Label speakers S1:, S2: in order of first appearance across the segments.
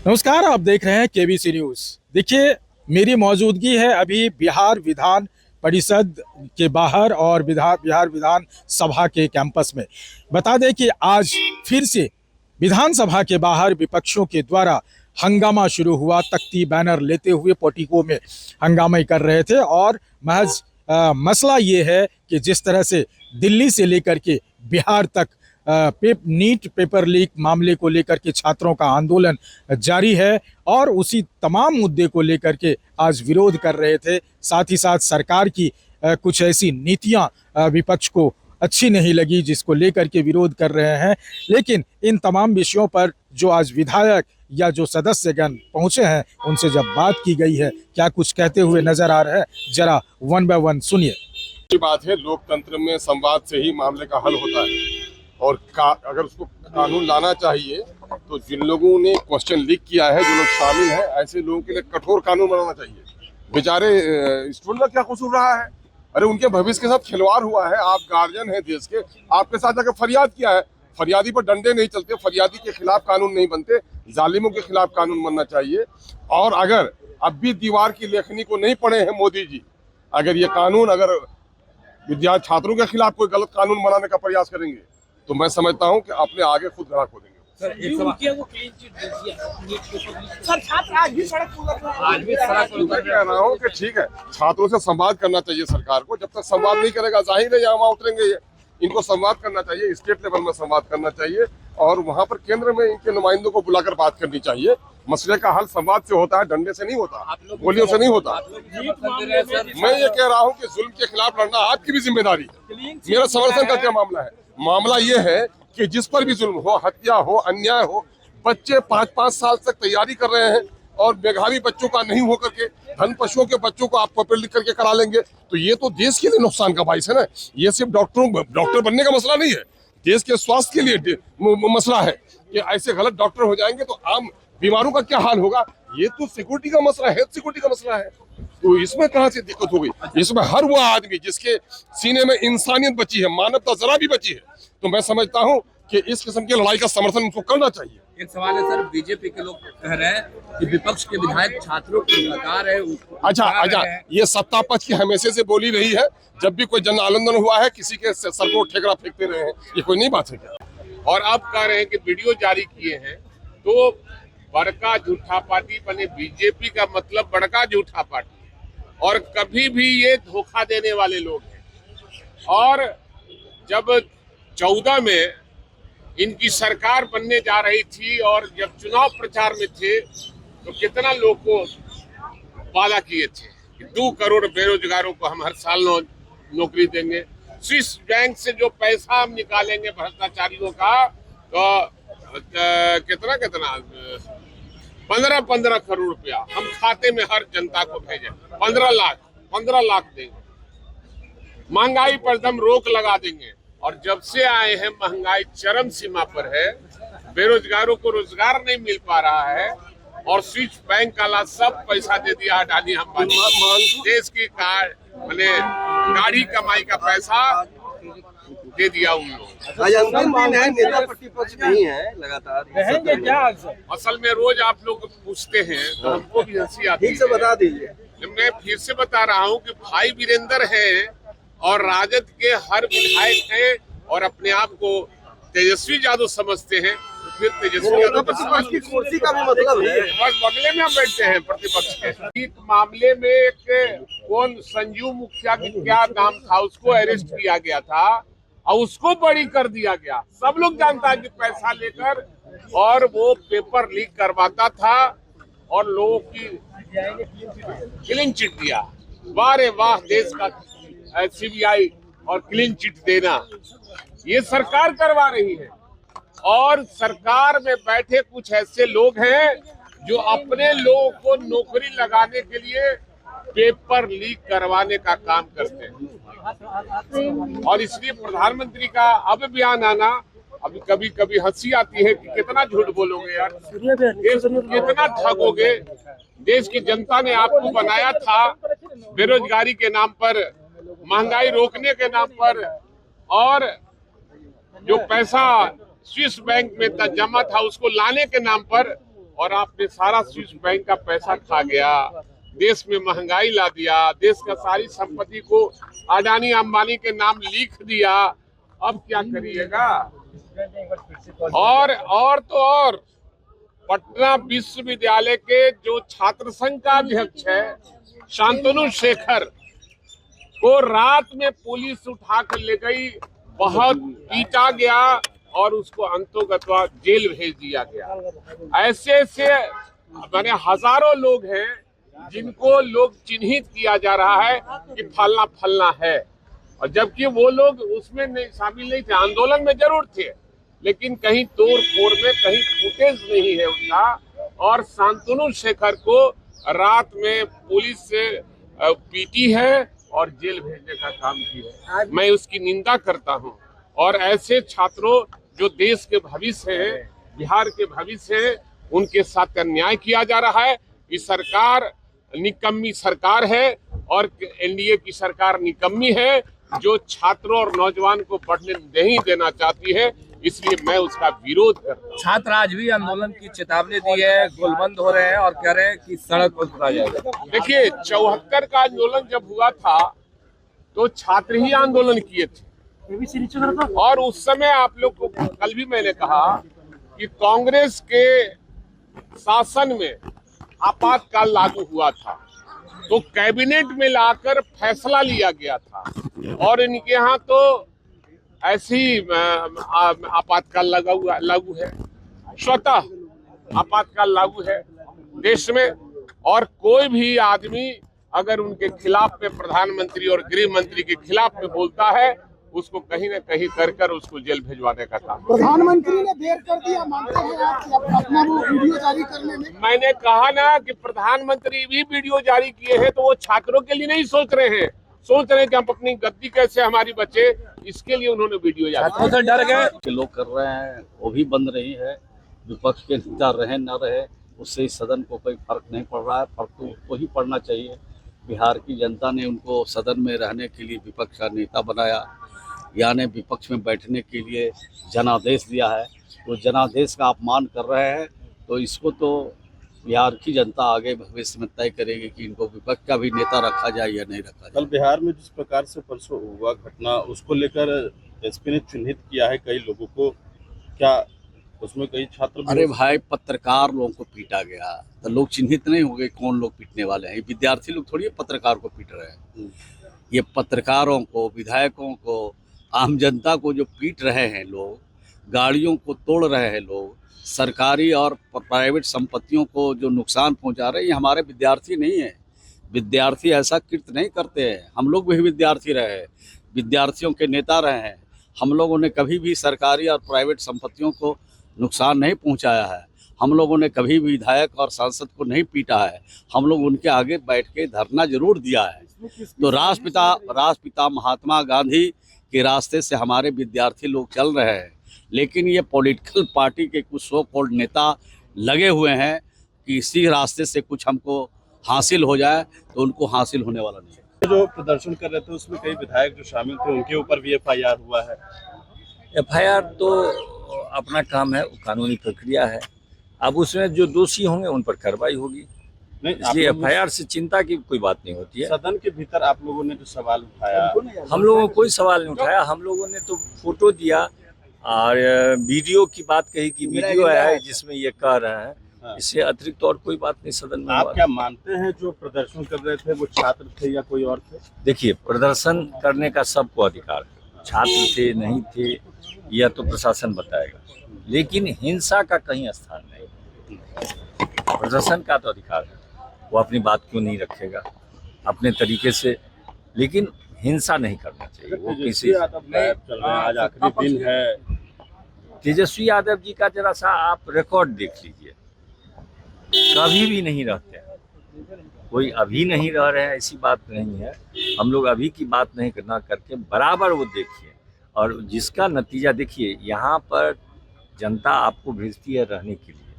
S1: नमस्कार, आप देख रहे हैं केबीसी न्यूज। देखिए, मेरी मौजूदगी है अभी बिहार विधान परिषद के बाहर और बिहार विधान सभा के कैंपस में। बता दें कि आज फिर से विधानसभा के बाहर विपक्षों के द्वारा हंगामा शुरू हुआ। तख्ती बैनर लेते हुए पोटिको में हंगामा कर रहे थे और महज मसला ये है कि जिस तरह से दिल्ली से लेकर के बिहार तक नीट पेपर लीक मामले को लेकर के छात्रों का आंदोलन जारी है और उसी तमाम मुद्दे को लेकर के आज विरोध कर रहे थे। साथ ही साथ सरकार की कुछ ऐसी नीतियां विपक्ष को अच्छी नहीं लगी जिसको लेकर के विरोध कर रहे हैं। लेकिन इन तमाम विषयों पर जो आज विधायक या जो सदस्यगण पहुंचे हैं उनसे जब बात की गई है, क्या कुछ कहते हुए नजर आ रहे हैं, जरा वन बाय वन सुनिए।
S2: बात है, लोकतंत्र में संवाद से ही मामले का हल होता है और अगर उसको कानून लाना चाहिए तो जिन लोगों ने क्वेश्चन लीक किया है, जो लोग शामिल हैं, ऐसे लोगों के लिए कठोर कानून बनाना चाहिए। बेचारे स्टूडेंट का क्या कसूर रहा है? अरे उनके भविष्य के साथ खिलवाड़ हुआ है। आप गार्जियन हैं देश के, आपके साथ जाकर फरियाद किया है, फरियादी पर डंडे नहीं चलते, फरियादी के खिलाफ कानून नहीं बनते, जालिमों के खिलाफ कानून बनना चाहिए। और अगर अब भी दीवार की लेखनी को नहीं पढ़े हैं मोदी जी, अगर ये कानून अगर विद्यार्थी छात्रों के खिलाफ कोई गलत कानून बनाने का प्रयास करेंगे तो मैं समझता हूं कि अपने आगे खुद ग्राहक हो देंगे।
S3: सर छात्र आज भी सड़क
S2: मैं कह रहा हूं कि ठीक है, छात्रों से संवाद करना चाहिए सरकार को। जब तक संवाद नहीं करेगा, जाहिर है यहाँ उतरेंगे ये। इनको संवाद करना चाहिए, स्टेट लेवल में संवाद करना चाहिए और वहां पर केंद्र में इनके नुमाइंदों को बुलाकर बात करनी चाहिए। मसले का हल संवाद से होता है, डंडे से नहीं होता, गोलियों से नहीं होता। मैं ये कह रहा हूँ कि जुल्म के खिलाफ लड़ना आपकी भी जिम्मेदारी है। मेरा समर्थन का क्या मामला है? मामला ये है कि जिस पर भी जुल्म हो, हत्या हो, अन्याय हो, बच्चे 5-5 साल तक तैयारी कर रहे हैं और मेधावी बच्चों का नहीं होकर के धन पशुओं के बच्चों को आप पेपर लिख करके करा लेंगे, तो ये तो देश के लिए नुकसान का बाइस है ना। ये सिर्फ डॉक्टर बनने का मसला नहीं है, देश के स्वास्थ्य के लिए मसला है कि ऐसे गलत डॉक्टर हो जाएंगे तो आम बीमारों का क्या हाल होगा। ये तो सिक्योरिटी का मसला है, हेल्थ सिक्योरिटी का मसला है। तो इसमें कहां से दिक्कत हो गई? इसमें हर वो आदमी जिसके सीने में इंसानियत बची है, मानवता जरा भी बची है, तो मैं समझता हूं कि इस किस्म की लड़ाई का समर्थन उनको करना चाहिए।
S4: एक सवाल है सर, बीजेपी के लोग कह रहे हैं कि विपक्ष के विधायक छात्रों की लगा रहे हैं।
S2: अच्छा, ये सत्ता पक्ष की हमेशा से बोली रही है। जब भी कोई जन आंदोलन हुआ है, किसी के सर को ठेकरा फेंकते रहे हैं, ये कोई नई बात है क्या?
S5: और अब कह रहे हैं कि वीडियो जारी किए हैं तो बड़का झूठा पार्टी बने। बीजेपी का मतलब बड़का झूठा पार्टी, और कभी भी ये धोखा देने वाले लोग हैं। और जब 14 में इनकी सरकार बनने जा रही थी और जब चुनाव प्रचार में थे तो कितना लोग को वादा किए थे कि 2 करोड़ बेरोजगारों को हम हर साल नौकरी देंगे। स्विस बैंक से जो पैसा हम निकालेंगे भ्रष्टाचारियों का, तो कितना 15 करोड़ रुपया हम खाते में हर जनता को भेजें। 15 लाख देंगे। महंगाई पर दम रोक लगा देंगे। और जब से आए हैं महंगाई चरम सीमा पर है, बेरोजगारों को रोजगार नहीं मिल पा रहा है और स्विस बैंक का सब पैसा दे दिया अडानी अंबानी। देश की गाड़ी कमाई का पैसा दे दिया उन लोगों।
S3: नेता प्रतिपक्ष नहीं है, लगातार रहेंगे क्या?
S5: असल में रोज आप लोग पूछते हैं तो हमको भी हंसी आती है।
S3: ठीक से बता दीजिए।
S5: मैं फिर से बता रहा हूँ कि भाई वीरेंद्र है और राजद के हर विधायक हैं और अपने आप को तेजस्वी यादव समझते हैं, तो फिर तेजस्वी यादव
S3: की कुर्सी का भी मतलब है,
S5: बस बगले में हम बैठते हैं प्रतिपक्ष के। एक मामले में एक कौन संजू मुखिया की क्या नाम था, उसको अरेस्ट किया गया था और उसको बरी कर दिया गया। सब लोग जानता है कि पैसा लेकर और वो पेपर लीक करवाता था और लोगों की क्लीन चिट दिया। वाह रे वाह, देश का सीबीआई और क्लीन चिट देना ये सरकार करवा रही है। और सरकार में बैठे कुछ ऐसे लोग हैं जो अपने लोगों को नौकरी लगाने के लिए पेपर लीक करवाने का काम करते हैं। और इसलिए प्रधानमंत्री का अब बयान आना, अभी कभी कभी हंसी आती है कि कितना झूठ बोलोगे यार, देश को कितना ठगोगे। देश की जनता ने आपको बनाया था बेरोजगारी के नाम पर, महंगाई रोकने के नाम पर, और जो पैसा स्विस बैंक में जमा था उसको लाने के नाम पर, और आपने सारा स्विस बैंक का पैसा खा गया, देश में महंगाई ला दिया, देश का सारी संपत्ति को अडानी अंबानी के नाम लिख दिया, अब क्या करिएगा? और पटना विश्वविद्यालय के जो छात्र संघ का अध्यक्ष है शांतनु शेखर को रात में पुलिस उठा कर ले गई, बहुत पीटा गया और उसको अंतोगत्वा जेल भेज दिया गया। ऐसे मैंने हजारों लोग हैं जिनको लोग चिन्हित किया जा रहा है कि फलना फलना है, और जबकि वो लोग उसमें नहीं शामिल नहीं थे। आंदोलन में जरूर थे, लेकिन कहीं तोड़ फोड़ में कहीं फुटेज नहीं है उनका। और शांतनु शेखर को रात में पुलिस से पीटी है और जेल भेजने का काम किया है। मैं उसकी निंदा करता हूं। और ऐसे छात्रों जो देश के भविष्य हैं, बिहार के भविष्य हैं, उनके साथ अन्याय किया जा रहा है। ये सरकार निकम्मी सरकार है और एनडीए की सरकार निकम्मी है, जो छात्रों और नौजवान को पढ़ने नहीं देना चाहती है। इसलिए मैं उसका विरोध करता हूँ।
S4: छात्र आज भी आंदोलन की चेतावनी दी है, गोलबंद हो रहे हैं और कह रहे हैं कि सड़क पर उतरा जाएगा।
S5: देखिए, 74 का आंदोलन जब हुआ था तो छात्र ही आंदोलन किए थे, और उस समय आप लोग को कल भी मैंने कहा कि कांग्रेस के शासन में आपातकाल लागू हुआ था, तो कैबिनेट में लाकर फैसला लिया गया था, और इनके यहाँ तो ऐसी आपातकाल लागू है, स्वतः आपातकाल लागू है देश में। और कोई भी आदमी अगर उनके खिलाफ में प्रधानमंत्री और गृह मंत्री के खिलाफ में बोलता है, उसको कहीं न कहीं कर उसको जेल भेजवाने का काम।
S6: प्रधानमंत्री ने देर कर दिया, मानते हैं आप अपना वो वीडियो जारी करने में?
S5: मैंने कहा ना कि प्रधानमंत्री भी वीडियो जारी किए हैं, तो वो छात्रों के लिए नहीं सोच रहे हैं, सोच रहे हैं कि हम अपनी गद्दी कैसे हमारी बचे, इसके लिए उन्होंने वीडियो जारी
S4: से डर गए।
S7: लोग कर रहे हैं वो भी बंद रही है। विपक्ष के नेता रहे न रहे उससे इस सदन को कोई फर्क नहीं पड़ रहा है। फर्क तो उसको ही पड़ना चाहिए। बिहार की जनता ने उनको सदन में रहने के लिए विपक्ष का नेता बनाया, यानी विपक्ष में बैठने के लिए जनादेश दिया है। तो जनादेश का अपमान कर रहे हैं, तो इसको तो बिहार की जनता आगे भविष्य में तय करेगी कि इनको विपक्ष का भी नेता रखा जाए या नहीं रखा जाए।
S8: कल बिहार में जिस प्रकार से परसों हुआ घटना, उसको लेकर एसपी ने चिन्हित किया है कई लोगों को, क्या उसमें कई छात्र?
S7: अरे भाई, पत्रकार लोगों को पीटा गया तो लोग चिन्हित नहीं हो गए कौन लोग पीटने वाले हैं? विद्यार्थी लोग थोड़ी पत्रकार को पीट रहे हैं। ये पत्रकारों को, विधायकों को, आम जनता को जो पीट रहे हैं लोग, गाड़ियों को तोड़ रहे हैं लोग, सरकारी और प्राइवेट संपत्तियों को जो नुकसान पहुंचा रहे हैं, ये हमारे विद्यार्थी नहीं है। विद्यार्थी ऐसा कृत्य नहीं करते हैं। हम लोग भी विद्यार्थी रहे हैं, विद्यार्थियों के नेता रहे हैं। हम लोगों ने कभी भी सरकारी और प्राइवेट संपत्तियों को नुकसान नहीं पहुंचाया है। हम लोगों ने कभी भी विधायक और सांसद को नहीं पीटा है। हम लोग उनके आगे बैठ के धरना जरूर दिया है। तो राष्ट्रपिता महात्मा गांधी के रास्ते से हमारे विद्यार्थी लोग चल रहे हैं, लेकिन ये पॉलिटिकल पार्टी के कुछ सो कॉल्ड नेता लगे हुए हैं कि इसी रास्ते से कुछ हमको हासिल हो जाए, तो उनको हासिल होने वाला नहीं है।
S8: जो प्रदर्शन कर रहे थे उसमें कई विधायक जो शामिल थे, उनके ऊपर भी FIR हुआ है।
S9: FIR तो अपना काम है, कानूनी प्रक्रिया है। अब उसमें जो दोषी होंगे उन पर कार्रवाई होगी, इसलिए FIR से चिंता की कोई बात नहीं होती है।
S8: सदन के भीतर आप लोगों ने जो सवाल उठाया,
S9: हम लोगों ने कोई सवाल नहीं उठाया। हम लोगों ने तो फोटो दिया और वीडियो की बात कही कि वीडियो है जिसमें ये कह रहे हैं। इससे अतिरिक्त और कोई बात नहीं सदन में।
S8: आप क्या मानते हैं जो प्रदर्शन कर रहे थे वो छात्र थे या कोई और थे?
S9: देखिए, प्रदर्शन करने का सबको अधिकार है, छात्र थे नहीं थे यह तो प्रशासन बताएगा, लेकिन हिंसा का कहीं स्थान नहीं। प्रदर्शन का तो अधिकार है, वो अपनी बात क्यों नहीं रखेगा अपने तरीके से, लेकिन हिंसा नहीं करना चाहिए। वो किसी
S8: आज आखिरी दिन है।
S9: तेजस्वी यादव जी का जरा सा आप रिकॉर्ड देख लीजिए, कभी भी नहीं रहते हैं। कोई अभी नहीं रह रहे हैं ऐसी बात नहीं है। हम लोग अभी की बात नहीं करना करके बराबर वो देखिए, और जिसका नतीजा देखिए। यहाँ पर जनता आपको भेजती है रहने के लिए,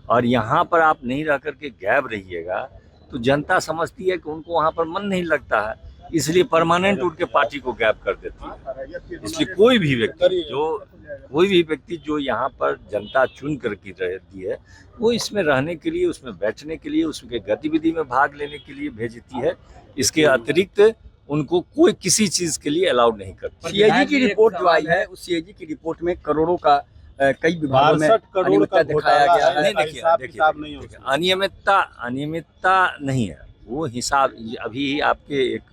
S9: और यहाँ पर आप नहीं रह करके गायब रहिएगा तो जनता समझती है कि उनको वहाँ पर मन नहीं लगता है, इसलिए परमानेंट उनके पार्टी को गायब कर देती है। इसलिए कोई भी व्यक्ति जो कोई भी व्यक्ति जो यहाँ पर जनता चुन करके रहती है वो इसमें रहने के लिए, उसमें बैठने के लिए, उसके गतिविधि में भाग लेने के लिए भेजती है। इसके अतिरिक्त उनको कोई किसी चीज के लिए अलाउड नहीं करती।
S3: सीएजी की रिपोर्ट जो आई है, उस सीएजी की रिपोर्ट में करोड़ों का कई विभागों में
S8: 62 करोड़
S3: अनियमितता
S8: का
S3: दिखाया
S8: घोटाला
S3: गया
S8: है।
S3: है।
S9: देखिए, अनियमितता नहीं है, वो हिसाब अभी आपके एक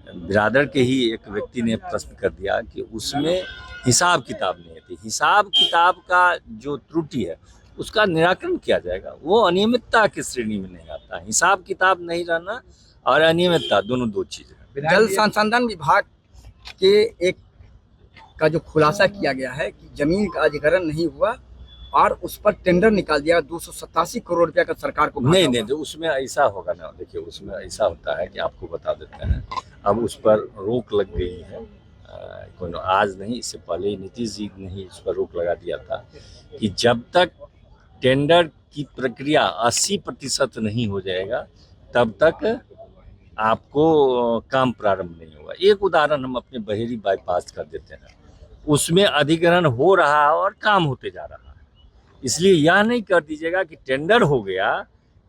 S9: बिरादर के ही एक व्यक्ति ने प्रश्न कर दिया कि उसमें हिसाब किताब नहीं थी। हिसाब किताब का जो त्रुटि है उसका निराकरण किया जाएगा, वो अनियमितता की श्रेणी में नहीं आता। हिसाब किताब नहीं रहना और अनियमितता दोनों दो चीजें हैं।
S3: जल संसाधन विभाग के एक का जो खुलासा किया गया है कि जमीन का अधिग्रहण नहीं हुआ और उस पर टेंडर निकाल दिया, 287 करोड़ रुपया का सरकार को
S9: नहीं नहीं, तो उसमें ऐसा होगा ना, देखिए उसमें ऐसा होता है कि आपको बता देते हैं, अब उस पर रोक लग गई है। आज नहीं, इससे पहले ही नीतीश जी ने ही इस पर रोक लगा दिया था कि जब तक टेंडर की प्रक्रिया 80% नहीं हो जाएगा तब तक आपको काम प्रारंभ नहीं होगा। एक उदाहरण हम अपने बहेरी बाईपास कर देते हैं, उसमें अधिग्रहण हो रहा है और काम होते जा रहा है। इसलिए यह नहीं कर दीजिएगा कि टेंडर हो गया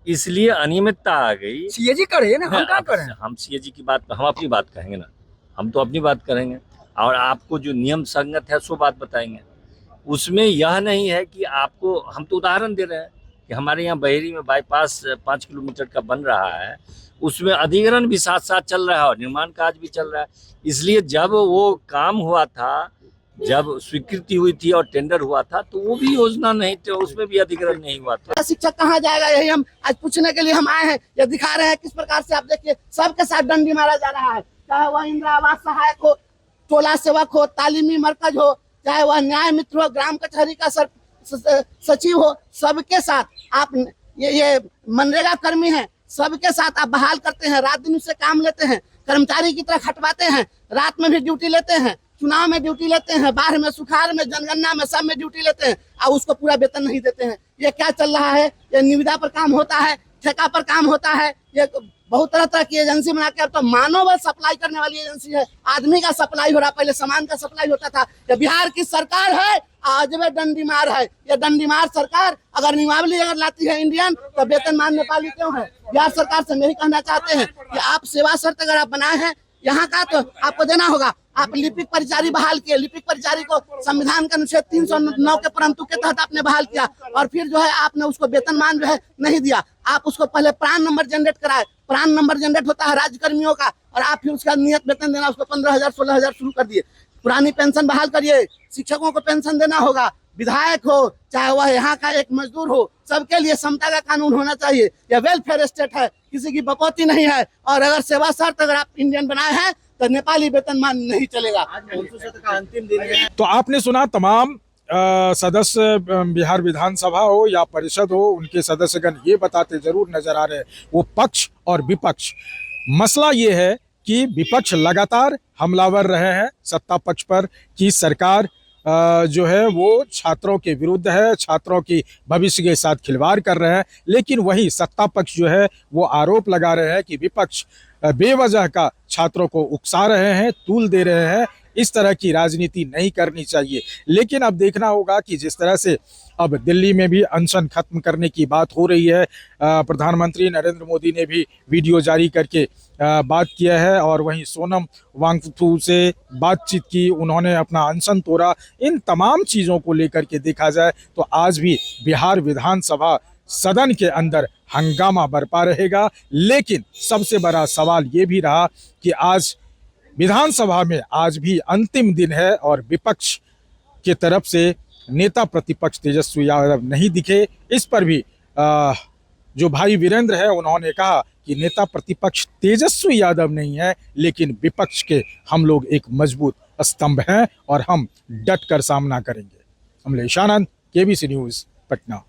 S9: इसलिए अनियमितता आ गई।
S3: सीएजी करे ना, हम क्या करें?
S9: हम सीएजी की बात, हम अपनी बात कहेंगे ना, हम तो अपनी बात करेंगे और आपको जो नियम संगत है सो बात बताएंगे। उसमें यह नहीं है कि आपको, हम तो उदाहरण दे रहे हैं कि हमारे यहाँ बहेरी में बाईपास 5 किलोमीटर का बन रहा है, उसमें अधिग्रहण भी साथ साथ चल रहा है और निर्माण कार्य भी चल रहा है। इसलिए जब वो काम हुआ था, जब स्वीकृति हुई थी और टेंडर हुआ था, तो वो भी योजना नहीं थी, उसमें भी अधिग्रहण नहीं हुआ था।
S6: शिक्षक कहाँ जाएगा, यही हम आज पूछने के लिए हम आए हैं। ये दिखा रहे हैं किस प्रकार से, आप देखिए सबके साथ डंडी मारा जा रहा है, चाहे वह इंदिरा आवास सहायक हो, टोला सेवक हो, तालीमी मरकज हो, चाहे वह न्याय मित्र हो, ग्राम कचहरी का सचिव हो, सबके साथ आप ये मनरेगा कर्मी हैं, सबके साथ आप बहाल करते हैं, रात दिन उससे काम लेते हैं, कर्मचारी की तरह खटवाते हैं, रात में भी ड्यूटी लेते हैं, चुनाव में ड्यूटी लेते हैं, बाढ़ में, सुखाड़ में, जनगणना में, सब में ड्यूटी लेते हैं और उसको पूरा वेतन नहीं देते हैं। ये क्या चल रहा है? ये निविदा पर काम होता है, ठेका पर काम होता है, ये बहुत तरह की एजेंसी बना के अब तो मानव सप्लाई करने वाली एजेंसी है। आदमी का सप्लाई हो रहा, पहले सामान का सप्लाई होता था। ये बिहार की सरकार है, आज में डंडीमार है। ये डंडीमार सरकार अगर नियमावली अगर लाती है इंडियन, तो वेतनमान नेपाली क्यों है? बिहार सरकार से यही कहना चाहते हैं कि आप सेवा शर्त अगर आप बनाए हैं यहाँ का, तो आपको देना होगा। आप लिपिक परिचारी बहाल किए, लिपिक परिचारी को संविधान का अनुच्छेद 309 के परंतु के तहत आपने बहाल किया और फिर जो है आपने उसको वेतनमान जो है नहीं दिया। आप उसको पहले प्राण नंबर जनरेट कराए, प्राण नंबर जनरेट होता है राज्य कर्मियों का, और आप फिर उसका नियत वेतन देना, उसको 15,000 16,000 शुरू कर दिए। पुरानी पेंशन बहाल करिए, शिक्षकों को पेंशन देना होगा, विधायक हो चाहे वह यहाँ का एक मजदूर हो, सबके लिए समता का कानून होना चाहिए। यह वेलफेयर स्टेट है, किसी की बकौती नहीं है। और अगर सेवा शर्त अगर आप इंडियन बनाए हैं तो नेपाली वेतनमान नहीं चलेगा।
S3: अंतिम दिन है।
S1: तो आपने सुना, तमाम सदस्य बिहार विधानसभा हो या परिषद हो, उनके सदस्यगण ये बताते जरूर नजर आ रहे हैं, वो पक्ष और विपक्ष। मसला ये है कि विपक्ष लगातार हमलावर रहे हैं सत्ता पक्ष पर कि सरकार जो है वो छात्रों के विरुद्ध है, छात्रों की भविष्य के साथ खिलवाड़ कर रहे हैं। लेकिन वही सत्ता पक्ष जो है वो आरोप लगा रहे हैं कि विपक्ष बेवजह का छात्रों को उकसा रहे हैं, तूल दे रहे हैं। इस तरह की राजनीति नहीं करनी चाहिए। लेकिन अब देखना होगा कि जिस तरह से अब दिल्ली में भी अनशन खत्म करने की बात हो रही है, प्रधानमंत्री नरेंद्र मोदी ने भी वीडियो जारी करके बात किया है और वहीं सोनम वांगचुक से बातचीत की, उन्होंने अपना अनशन तोड़ा। इन तमाम चीज़ों को लेकर के देखा जाए तो आज भी बिहार विधानसभा सदन के अंदर हंगामा बरपा रहेगा। लेकिन सबसे बड़ा सवाल ये भी रहा कि आज विधानसभा में आज भी अंतिम दिन है और विपक्ष के तरफ से नेता प्रतिपक्ष तेजस्वी यादव नहीं दिखे। इस पर भी जो भाई वीरेंद्र है उन्होंने कहा कि नेता प्रतिपक्ष तेजस्वी यादव नहीं है, लेकिन विपक्ष के हम लोग एक मजबूत स्तंभ हैं और हम डट कर सामना करेंगे। अमलेश आनंद, केबीसी न्यूज़, पटना।